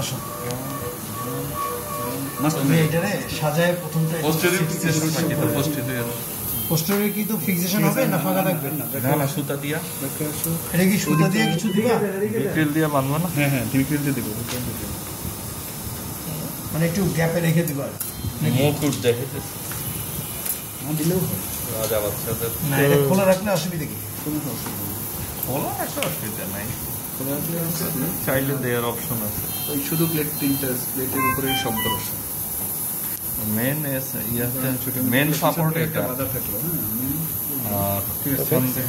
আসো এটারে সাজায় প্রথমটা পোস্টারে কি তো ফিক্সেশন হবে না ফাঁকা থাকবে? না সুতা দিয়া। এটা কি সুতা দিয়ে কিছু দিবা? ক্রিল দিয়া বাঁধবো না? হ্যাঁ হ্যাঁ তুমি ক্রিল দিয়ে দিবো, মানে একটু গ্যাপে রেখে দিবা। মুকুট দেখে দিলেও হয়। রাজা বাচ্চাদের না এটা খোলা রাখলে অসুবিধা কি? খোলা একটা অসুবিধা নাই, চাইলে দেওয়ার অপশন আছে। ওই শুধু প্লেট তিনটা প্লেটের উপরেই সব ভরসা। মেন মেন সাপোর্ট এটা। বাধা থাকলো আর ওই যে